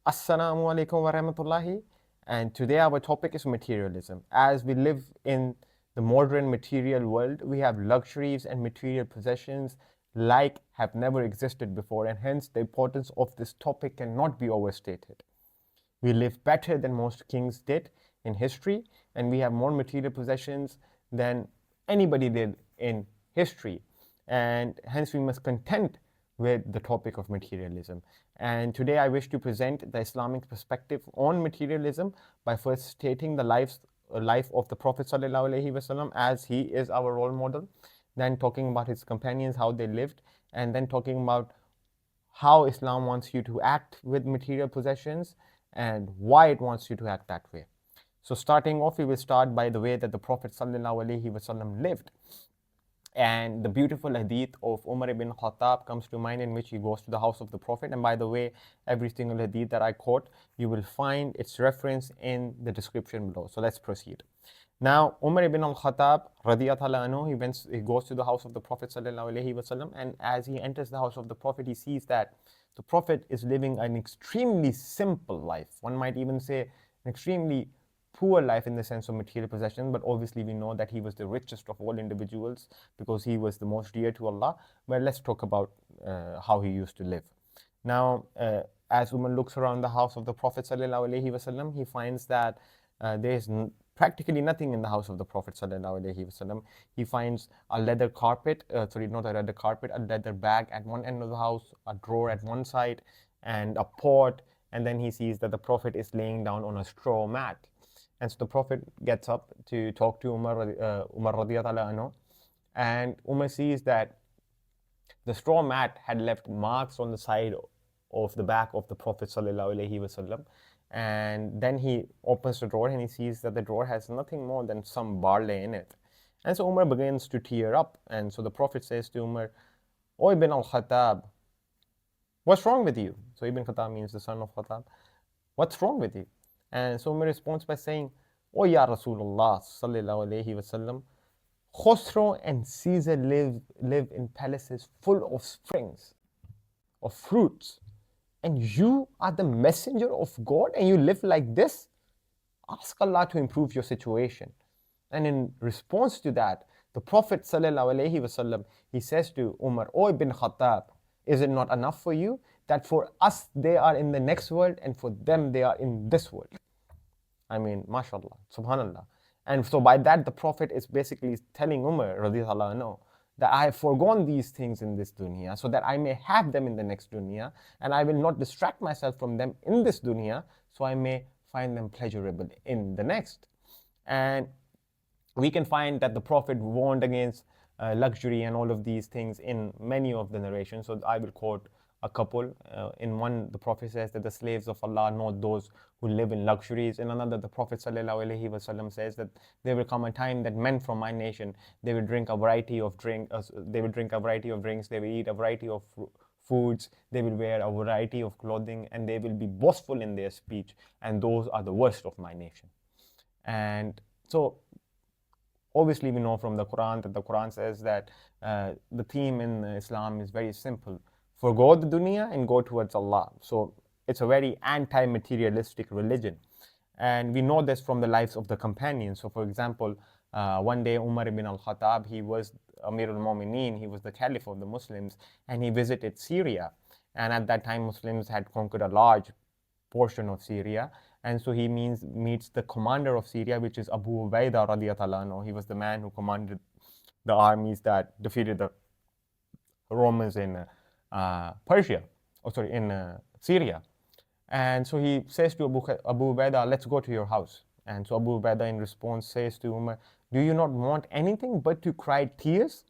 Assalamu alaikum wa rahmatullahi. And today our topic is materialism. As we live in the modern material world, we have luxuries and material possessions like have never existed before, and hence the importance of this topic cannot be overstated. We live better than most kings did in history, and we have more material possessions than anybody did in history. And hence, we must content with the topic of materialism. And today, I wish to present the Islamic perspective on materialism by first stating the life of the Prophet ﷺ as he is our role model, then talking about his companions, how they lived, and then talking about how Islam wants you to act with material possessions and why it wants you to act that way. So starting off, we will start by the way that the Prophet ﷺ lived. And the beautiful hadith of Umar ibn Khattab comes to mind, in which he goes to the house of the Prophet. And by the way, every single hadith that I quote, you will find its reference in the description below. So let's proceed. Now, Umar ibn al-Khattab, radiyallahu anhu, he goes to the house of the Prophet ﷺ, and as he enters the house of the Prophet, he sees that the Prophet is living an extremely simple life. One might even say an extremely poor life in the sense of material possession, but obviously we know that he was the richest of all individuals because he was the most dear to Allah. But let's talk about how he used to live. Now, as Umar looks around the house of the Prophet ﷺ, he finds that there is practically nothing in the house of the Prophet ﷺ. He finds a leather carpet, not a leather carpet, a leather bag at one end of the house, a drawer at one side, and a pot. And then he sees that the Prophet is laying down on a straw mat. And so the Prophet gets up to talk to Umar radiyallahu anhu, and Umar sees that the straw mat had left marks on the side of the back of the Prophet ﷺ. And then he opens the drawer and he sees that the drawer has nothing more than some barley in it. And so Umar begins to tear up. And so the Prophet says to Umar, "O Ibn al-Khattab, what's wrong with you?" So Ibn Khattab means the son of Khattab. "What's wrong with you?" And so Umar responds by saying, "O Ya Rasulullah sallallahu alayhi wasallam, Khosrow and Caesar live in palaces full of springs, of fruits, and you are the messenger of God and you live like this? Ask Allah to improve your situation." And in response to that, the Prophet sallallahu alayhi wasallam, he says to Umar, "O Ibn Khattab, is it not enough for you that for us they are in the next world and for them they are in this world?" I mean, mashallah, subhanallah. And so by that, the Prophet is basically telling Umar radiyallahu anhu that I have foregone these things in this dunya so that I may have them in the next dunya, and I will not distract myself from them in this dunya so I may find them pleasurable in the next. And we can find that the Prophet warned against luxury and all of these things in many of the narrations. So I will quote a couple. In one, the Prophet says that the slaves of Allah are not those who live in luxuries. In another, the Prophet ﷺ says that there will come a time that men from my nation, they will drink a variety of drinks, they will eat a variety of foods, they will wear a variety of clothing, and they will be boastful in their speech, and those are the worst of my nation. And so obviously we know from the Quran that the Quran says that the theme in Islam is very simple: forgo the dunya and go towards Allah. So it's a very anti-materialistic religion. And we know this from the lives of the companions. So for example, one day Umar ibn al-Khattab, he was Amir al-Mu'mineen, he was the Caliph of the Muslims, and he visited Syria. And at that time, Muslims had conquered a large portion of Syria. And so he meets the commander of Syria, which is Abu Ubaidah radiyallahu anhu. He was the man who commanded the armies that defeated the Romans in Syria. And so he says to Abu Ubaidah, "Let's go to your house." And so Abu Ubaidah in response says to Umar, "Do you not want anything but to cry tears?"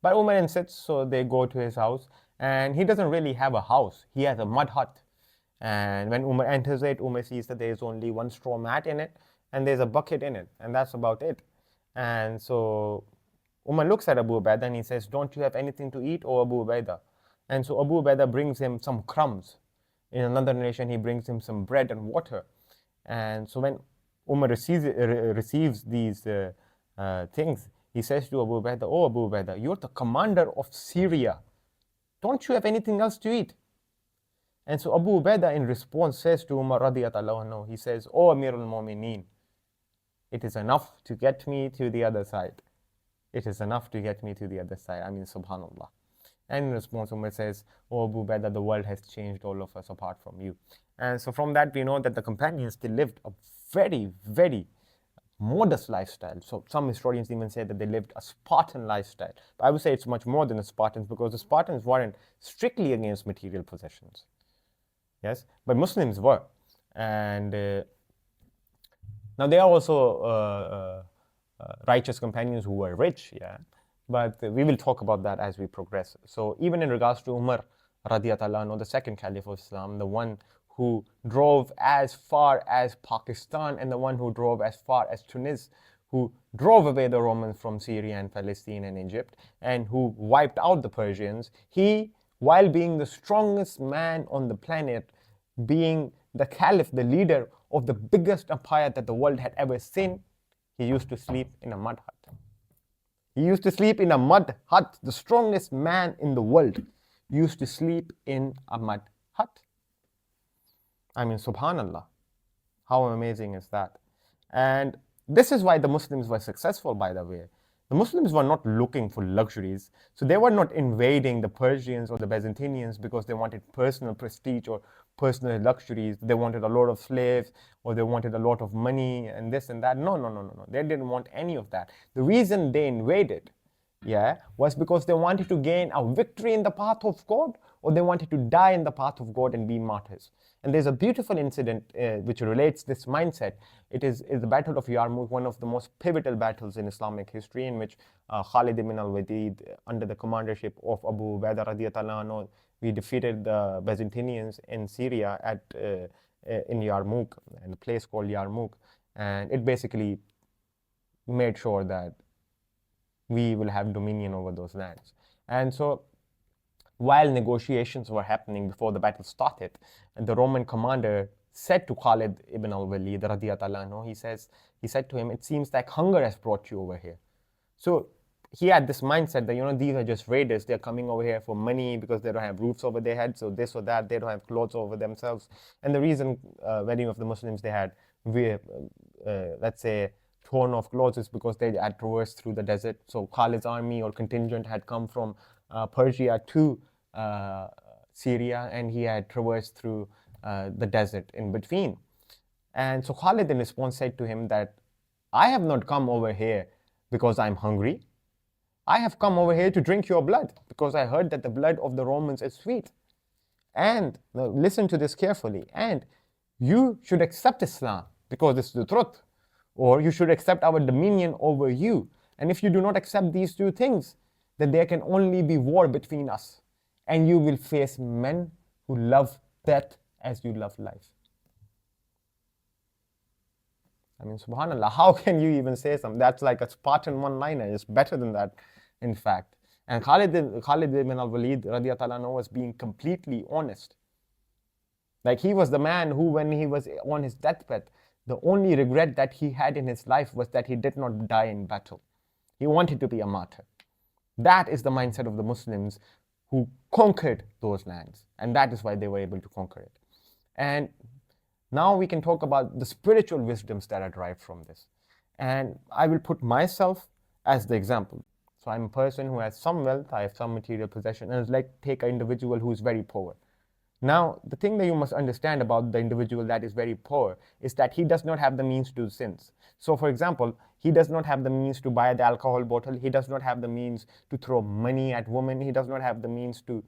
But Umar insists, so they go to his house. And he doesn't really have a house. He has a mud hut. And when Umar enters it, Umar sees that there is only one straw mat in it, and there's a bucket in it, and that's about it. And so Umar looks at Abu Ubaidah and he says, "Don't you have anything to eat, O Abu Ubaidah?" And so Abu Ubaidah brings him some crumbs. In another narration, he brings him some bread and water. And so when Umar receives these things, he says to Abu Ubaidah, "Oh Abu Ubaidah, you're the commander of Syria. Don't you have anything else to eat?" And so Abu Ubaidah in response says to Umar radiyallahu anhu, he says, "O Amir al-Mu'mineen, it is enough to get me to the other side. It is enough to get me to the other side." I mean, subhanallah. And in response, Umar says, "O Abu Ubaidah, the world has changed all of us apart from you." And so from that, we know that the companions, they lived a very, very modest lifestyle. So some historians even say that they lived a Spartan lifestyle. But I would say it's much more than the Spartans, because the Spartans weren't strictly against material possessions. Yes, but Muslims were. And now there are also righteous companions who were rich, yeah. But we will talk about that as we progress. So even in regards to Umar radiyallahu anhu, the second caliph of Islam, the one who drove as far as Pakistan and the one who drove as far as Tunis, who drove away the Romans from Syria and Palestine and Egypt, and who wiped out the Persians, he, while being the strongest man on the planet, being the caliph, the leader of the biggest empire that the world had ever seen, he used to sleep in a mud hut. He used to sleep in a mud hut. The strongest man in the world used to sleep in a mud hut. I mean, subhanallah. How amazing is that? And this is why the Muslims were successful, by the way. The Muslims were not looking for luxuries. So they were not invading the Persians or the Byzantines because they wanted personal prestige or personal luxuries. They wanted a lot of slaves or they wanted a lot of money and this and that. No, no, no, no, no. They didn't want any of that. The reason they invaded, yeah, was because they wanted to gain a victory in the path of God, or they wanted to die in the path of God and be martyrs. And there's a beautiful incident which relates this mindset. It is the Battle of Yarmouk, one of the most pivotal battles in Islamic history, in which Khalid ibn al-Walid, under the commandership of Abu Ubaidah radiyallahu anhu, we defeated the Byzantines in Syria at in Yarmouk, in a place called Yarmouk. And it basically made sure that we will have dominion over those lands. And so while negotiations were happening before the battle started, and the Roman commander said to Khalid ibn al-Walid radiyallahu anhu, he said to him, "It seems like hunger has brought you over here." So he had this mindset that, these are just raiders. They're coming over here for money because they don't have roofs over their heads, so this or that, they don't have clothes over themselves. And the reason many of the Muslims, they had, let's say, torn off clothes is because they had traversed through the desert. So Khalid's army or contingent had come from Persia to Syria, and he had traversed through the desert in between. And so Khalid in response said to him that, "I have not come over here because I'm hungry. I have come over here to drink your blood because I heard that the blood of the Romans is sweet. And now listen to this carefully. And you should accept Islam because this is the truth, or you should accept our dominion over you. And if you do not accept these two things, then there can only be war between us. And you will face men who love death as you love life." I mean, subhanAllah, how can you even say something? That's like a Spartan one-liner. It's better than that, in fact. And Khalid ibn al-Walid radiyallahu anhu was being completely honest. Like, he was the man who, when he was on his deathbed, the only regret that he had in his life was that he did not die in battle. He wanted to be a martyr. That is the mindset of the Muslims who conquered those lands. And that is why they were able to conquer it. And now we can talk about the spiritual wisdoms that are derived from this. And I will put myself as the example. So I'm a person who has some wealth, I have some material possession, and it's like take an individual who is very poor. Now, the thing that you must understand about the individual that is very poor is that he does not have the means to do sins. So, for example, he does not have the means to buy the alcohol bottle. He does not have the means to throw money at women. He does not have the means to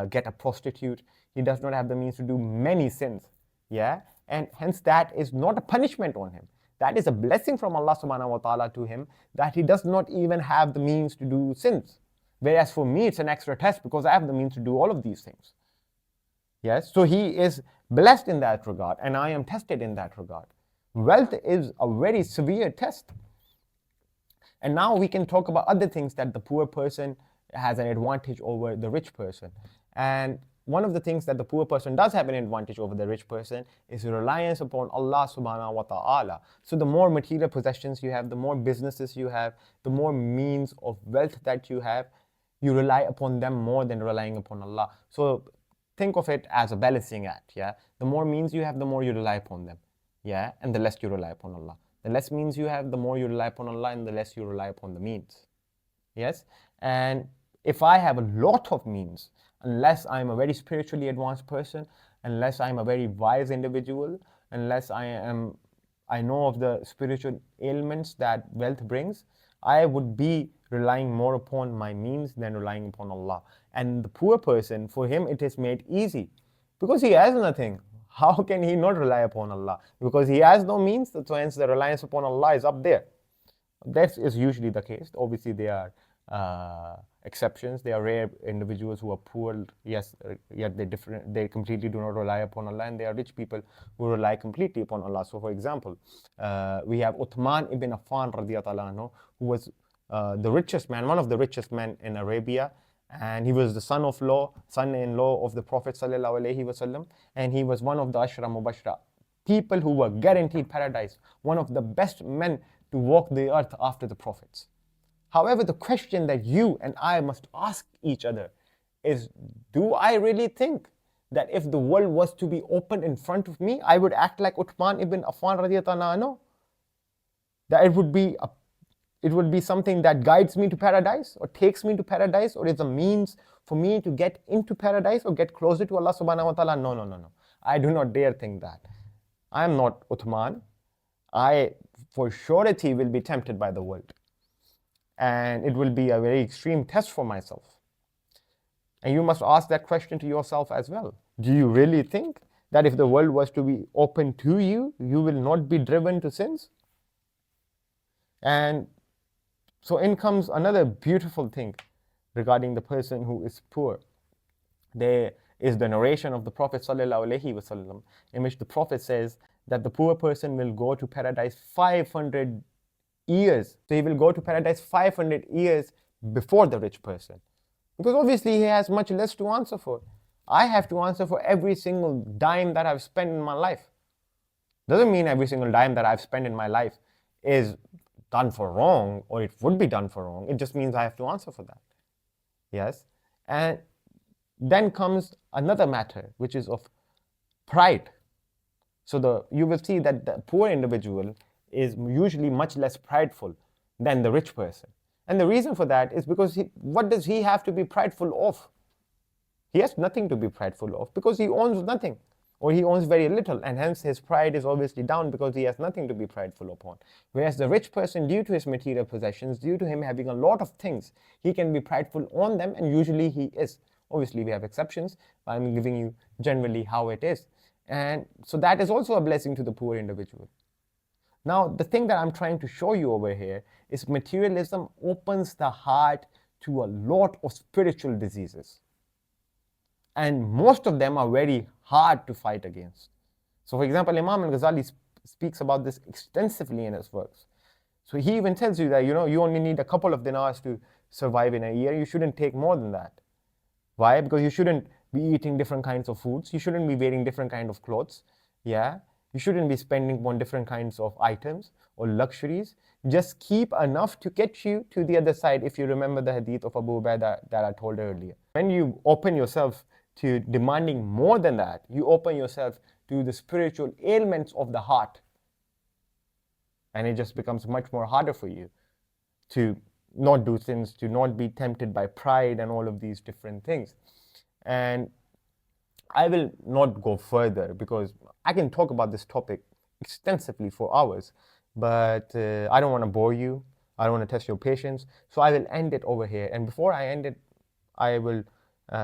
get a prostitute. He does not have the means to do many sins. Yeah? And hence that is not a punishment on him. That is a blessing from Allah subhanahu wa ta'ala to him, that he does not even have the means to do sins. Whereas for me, it's an extra test because I have the means to do all of these things. Yes, so he is blessed in that regard, and I am tested in that regard. Wealth is a very severe test. And now we can talk about other things that the poor person has an advantage over the rich person. And one of the things that the poor person does have an advantage over the rich person is reliance upon Allah subhanahu wa ta'ala. So the more material possessions you have, the more businesses you have, the more means of wealth that you have, you rely upon them more than relying upon Allah. So think of it as a balancing act. Yeah, the more means you have, the more you rely upon them. Yeah, and the less you rely upon Allah. The less means you have, the more you rely upon Allah, and the less you rely upon the means. Yes, and if I have a lot of means, unless I'm a very spiritually advanced person, unless I'm a very wise individual, unless I know of the spiritual ailments that wealth brings, I would be relying more upon my means than relying upon Allah. And the poor person, for him it is made easy because he has nothing. How can he not rely upon Allah? Because he has no means, so hence the reliance upon Allah is up there. That is usually the case. Obviously, there are exceptions. There are rare individuals who are poor, yes, yet they completely do not rely upon Allah, and there are rich people who rely completely upon Allah. So, for example, we have Uthman ibn Affan radiallahu anhu, who was the richest man, one of the richest men in Arabia, and he was the son-in-law of the Prophet sallallahu alaihi wasallam, and he was one of the Ashra Mubashra, people who were guaranteed paradise, one of the best men to walk the earth after the prophets. However, the question that you and I must ask each other is, do I really think that if the world was to be opened in front of me, I would act like Uthman ibn Affan radiyallahu anhu? That it would be something that guides me to paradise or takes me to paradise, or is a means for me to get into paradise or get closer to Allah subhanahu wa ta'ala? No. I do not dare think that. I am not Uthman. I, for surety, will be tempted by the world. And it will be a very extreme test for myself. And you must ask that question to yourself as well. Do you really think that if the world was to be open to you, you will not be driven to sins? And so in comes another beautiful thing regarding the person who is poor. There is the narration of the Prophet ﷺ, in which the Prophet says that the poor person will go to paradise 500 years. So he will go to paradise 500 years before the rich person. Because obviously he has much less to answer for. I have to answer for every single dime that I've spent in my life. Doesn't mean every single dime that I've spent in my life is done for wrong, or it would be done for wrong. It just means I have to answer for that. Yes. And then comes another matter, which is of pride. So you will see that the poor individual is usually much less prideful than the rich person. And the reason for that is because what does he have to be prideful of? He has nothing to be prideful of because he owns nothing, or he owns very little, and hence his pride is obviously down because he has nothing to be prideful upon. Whereas the rich person, due to his material possessions, due to him having a lot of things, he can be prideful on them, and usually he is. Obviously, we have exceptions, but I'm giving you generally how it is. And so that is also a blessing to the poor individual. Now, the thing that I'm trying to show you over here is materialism opens the heart to a lot of spiritual diseases. And most of them are very hard to fight against. So, for example, Imam al-Ghazali speaks about this extensively in his works. So he even tells you that, you only need a couple of dinars to survive in a year. You shouldn't take more than that. Why? Because you shouldn't be eating different kinds of foods. You shouldn't be wearing different kinds of clothes. Yeah. You shouldn't be spending on different kinds of items or luxuries. Just keep enough to get you to the other side, if you remember the hadith of Abu Ubaidah that I told earlier. When you open yourself to demanding more than that, you open yourself to the spiritual ailments of the heart. And it just becomes much more harder for you to not do things, to not be tempted by pride and all of these different things. And I will not go further because I can talk about this topic extensively for hours, but I don't want to bore you. I don't want to test your patience. So I will end it over here. And before I end it, I will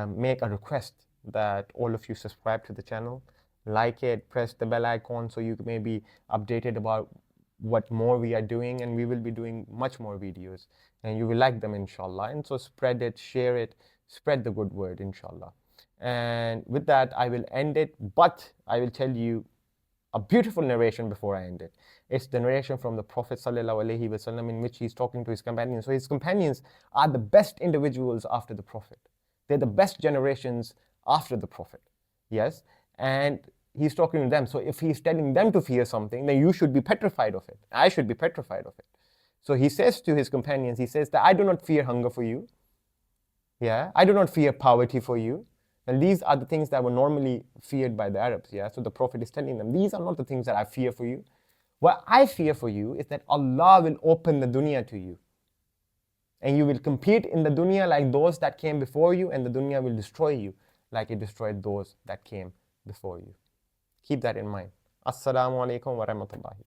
make a request that all of you subscribe to the channel, like it, press the bell icon so you may be updated about what more we are doing, and we will be doing much more videos and you will like them, inshallah. And so spread it, share it, spread the good word, inshallah. And with that, I will end it, but I will tell you a beautiful narration before I end it. It's the narration from the Prophet ﷺ, in which he's talking to his companions. So his companions are the best individuals after the Prophet. They're the best generations after the Prophet. Yes? And he's talking to them. So if he's telling them to fear something, then you should be petrified of it. I should be petrified of it. So he says to his companions, he says that I do not fear hunger for you. Yeah, I do not fear poverty for you. And these are the things that were normally feared by the Arabs. Yeah, so the Prophet is telling them, these are not the things that I fear for you. What I fear for you is that Allah will open the dunya to you. And you will compete in the dunya like those that came before you, and the dunya will destroy you like it destroyed those that came before you. Keep that in mind. Assalamu alaikum wa rahmatullahi.